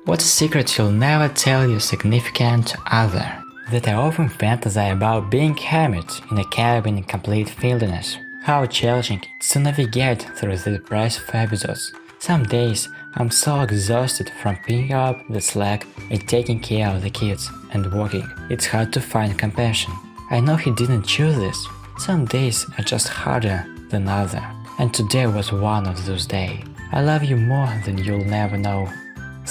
What's a secret you'll never tell your significant other? That I often fantasize about being hermit in a cabin in complete wilderness. How challenging it's to navigate through the depressive episodes. Some days I'm so exhausted from picking up the slack and taking care of the kids and working. It's hard to find compassion. I know he didn't choose this. Some days are just harder than others. And today was one of those days. I love you more than you'll never know.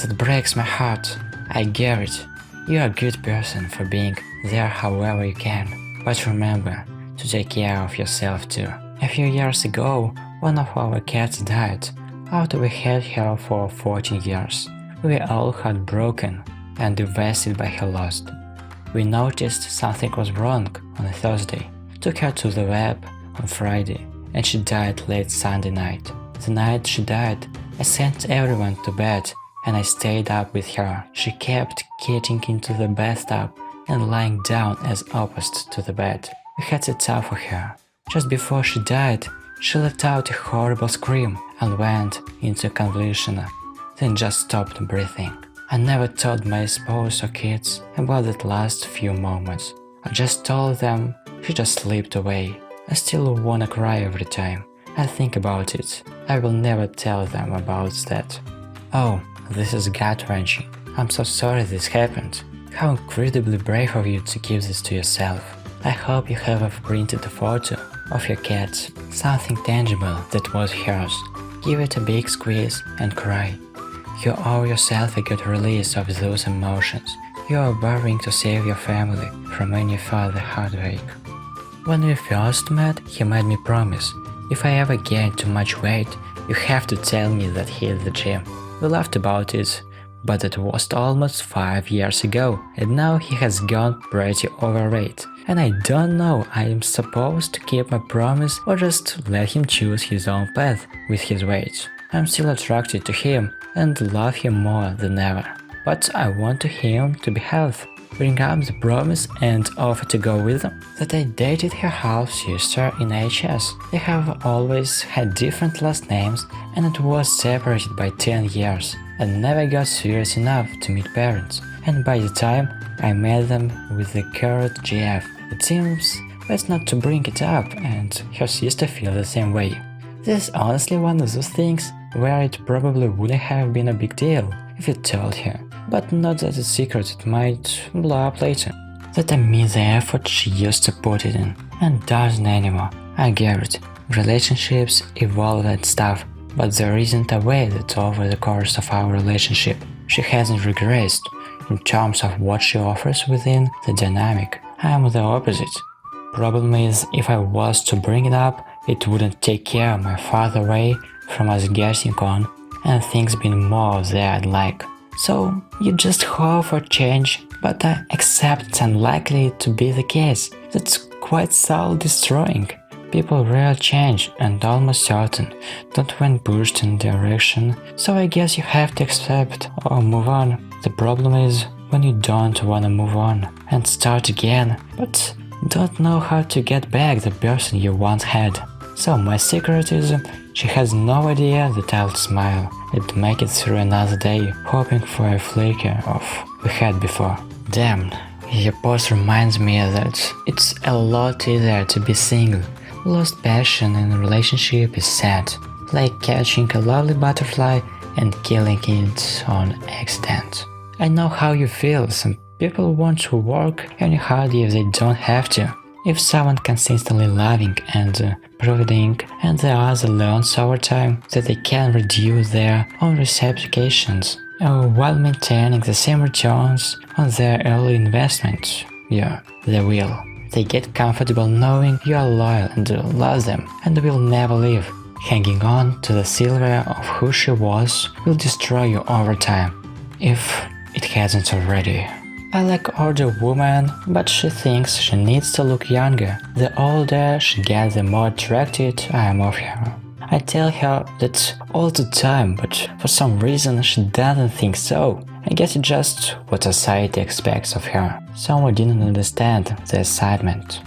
That breaks my heart. I get it. You're a good person for being there however you can. But remember to take care of yourself too. A few years ago, one of our cats died after we had her for 14 years. We were all heartbroken and devastated by her loss. We noticed something was wrong on a Thursday, took her to the vet on Friday, and she died late Sunday night. The night she died, I sent everyone to bed and I stayed up with her. She kept getting into the bathtub and lying down as opposite to the bed. We had it tough for her. Just before she died, she let out a horrible scream and went into convulsion, then just stopped breathing. I never told my spouse or kids about that last few moments. I just told them she just slipped away. I still wanna cry every time I think about it. I will never tell them about that. Oh, this is gut-wrenching. I'm so sorry this happened. How incredibly brave of you to keep this to yourself. I hope you have printed a photo of your cat, something tangible that was hers. Give it a big squeeze and cry. You owe yourself a good release of those emotions. You are worrying to save your family from any further heartbreak. When we first met, he made me promise, if I ever gain too much weight, you have to tell me that he hit the gym. We laughed about it, but it was almost 5 years ago, and now he has gone pretty overweight. And I don't know I am supposed to keep my promise or just let him choose his own path with his weight. I'm still attracted to him and love him more than ever. But I want him to be healthy. Bring up the promise and offer to go with them. That I dated her half sister in HS. They have always had different last names and it was separated by 10 years and never got serious enough to meet parents. And by the time I met them with the current GF, it seems best not to bring it up and her sister feels the same way. This is honestly one of those things where it probably wouldn't have been a big deal if you told her. But not that it's secret it might blow up later. That I miss the effort she used to put it in, and doesn't anymore. I get it. Relationships evolve and stuff, but there isn't a way that over the course of our relationship, she hasn't regressed in terms of what she offers within the dynamic. I am the opposite. Problem is, if I was to bring it up, it wouldn't take care of my farther away from us getting on, and things being more there I'd like. So, you just hope for change, but I accept it's unlikely to be the case. That's quite soul-destroying. People rarely change and almost certain don't when pushed in direction, so I guess you have to accept or move on. The problem is when you don't want to move on and start again, but don't know how to get back the person you once had. So my secret is she has no idea that I'll smile and make it through another day, hoping for a flicker of we had before. Damn, your post reminds me that it's a lot easier to be single. Lost passion in a relationship is sad, like catching a lovely butterfly and killing it on accident. I know how you feel. Some people want to work any harder if they don't have to. If someone consistently loving and providing and the other learns over time that they can reduce their own reciprocations while maintaining the same returns on their early investment, yeah, they will. They get comfortable knowing you are loyal and love them and will never leave. Hanging on to the silver of who she was will destroy you over time, if it hasn't already. I like older women, but she thinks she needs to look younger. The older she gets, the more attracted I am of her. I tell her that all the time, but for some reason she doesn't think so. I guess it's just what society expects of her. Someone didn't understand the assignment.